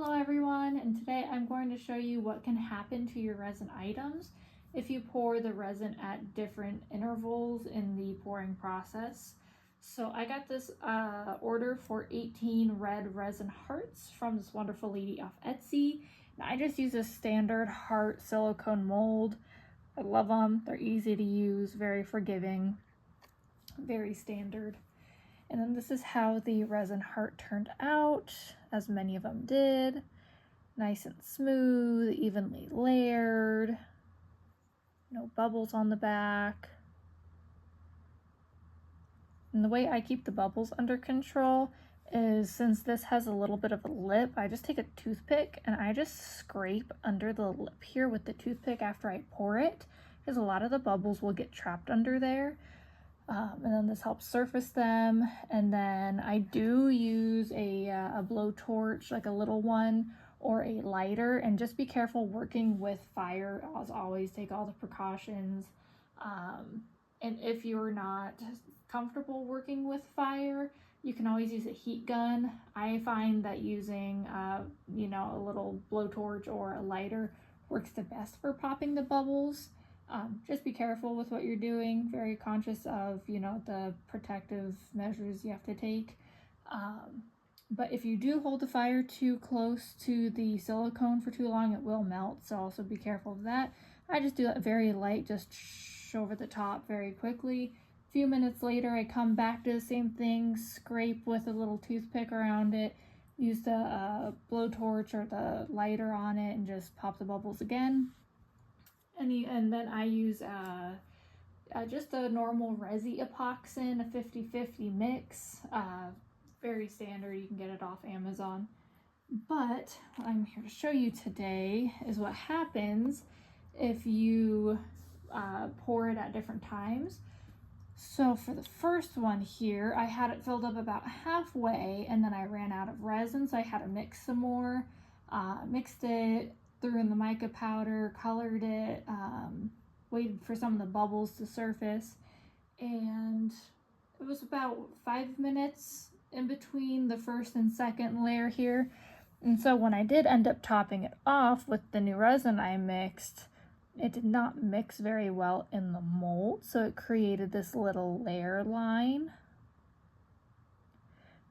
Hello everyone, and today I'm going to show you what can happen to your resin items if you pour the resin at different intervals in the pouring process. So I got this order for 18 red resin hearts from this wonderful lady off Etsy. And I just use a standard heart silicone mold. I love them. They're easy to use, very forgiving, very standard. And then this is how the resin heart turned out, as many of them did. Nice and smooth, evenly layered, no bubbles on the back. And the way I keep the bubbles under control is, since this has a little bit of a lip, I just take a toothpick and I just scrape under the lip here with the toothpick after I pour it, because a lot of the bubbles will get trapped under there. And then this helps surface them. And then I do use a blowtorch, like a little one, or a lighter, and just be careful working with fire. As always, take all the precautions. And if you're not comfortable working with fire, you can always use a heat gun. I find that using a little blowtorch or a lighter works the best for popping the bubbles. Just be careful with what you're doing, very conscious of, the protective measures you have to take. But if you do hold the fire too close to the silicone for too long, it will melt, so also be careful of that. I just do that very light, just over the top very quickly. A few minutes later, I come back to the same thing, scrape with a little toothpick around it, use the blowtorch or the lighter on it, and just pop the bubbles again. And then I use just a normal resi epoxin, a 50-50 mix. Very standard, you can get it off Amazon. But what I'm here to show you today is what happens if you pour it at different times. So for the first one here, I had it filled up about halfway, and then I ran out of resin, so I had to mix some more. Mixed it, threw in the mica powder, colored it, waited for some of the bubbles to surface, and it was about 5 minutes in between the first and second layer here. And so when I did end up topping it off with the new resin I mixed, it did not mix very well in the mold, so it created this little layer line.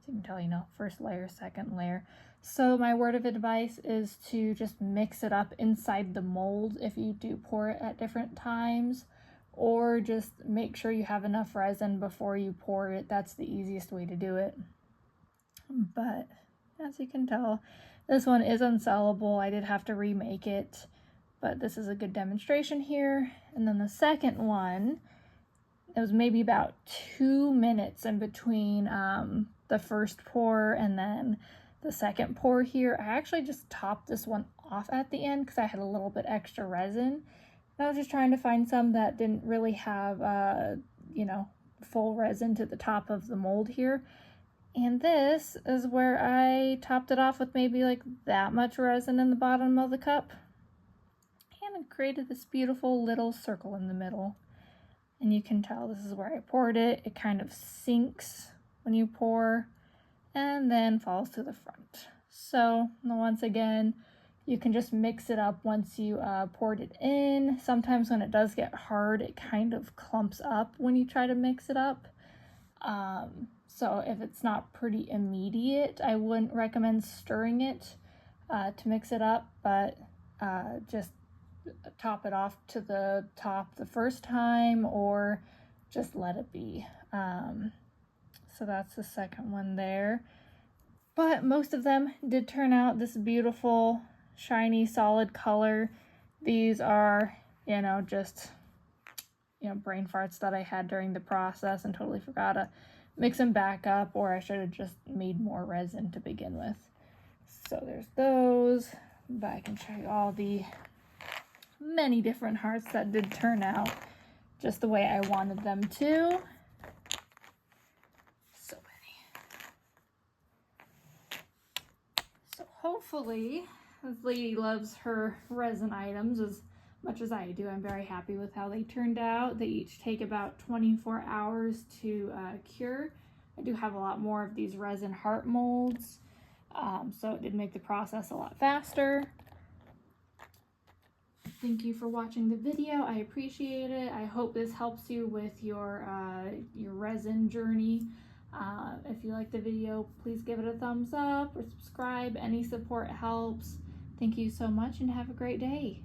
So you can tell, first layer, second layer. So my word of advice is to just mix it up inside the mold if you do pour it at different times, or just make sure you have enough resin before you pour it. That's the easiest way to do it. But as you can tell, this one is unsellable. I did have to remake it, but this is a good demonstration here. And then the second one, it was maybe about 2 minutes in between the first pour and then the second pour here. I actually just topped this one off at the end because I had a little bit extra resin. I was just trying to find some that didn't really have, full resin to the top of the mold here. And this is where I topped it off with maybe like that much resin in the bottom of the cup. And it created this beautiful little circle in the middle. And you can tell this is where I poured it. It kind of sinks when you pour and then falls to the front. So once again, you can just mix it up once you poured it in. Sometimes when it does get hard, it kind of clumps up when you try to mix it up. So if it's not pretty immediate, I wouldn't recommend stirring it to mix it up, but just top it off to the top the first time, or just let it be. So that's the second one there. But most of them did turn out this beautiful, shiny, solid color. These are, just, brain farts that I had during the process and totally forgot to mix them back up, or I should have just made more resin to begin with. So there's those, but I can show you all the many different hearts that did turn out just the way I wanted them to. So many. So hopefully this lady loves her resin items as much as I do. I'm very happy with how they turned out. They each take about 24 hours to cure. I do have a lot more of these resin heart molds. so it did make the process a lot faster. Thank you for watching the video. I appreciate it. I hope this helps you with your resin journey. If you like the video, please give it a thumbs up or subscribe. Any support helps. Thank you so much and have a great day.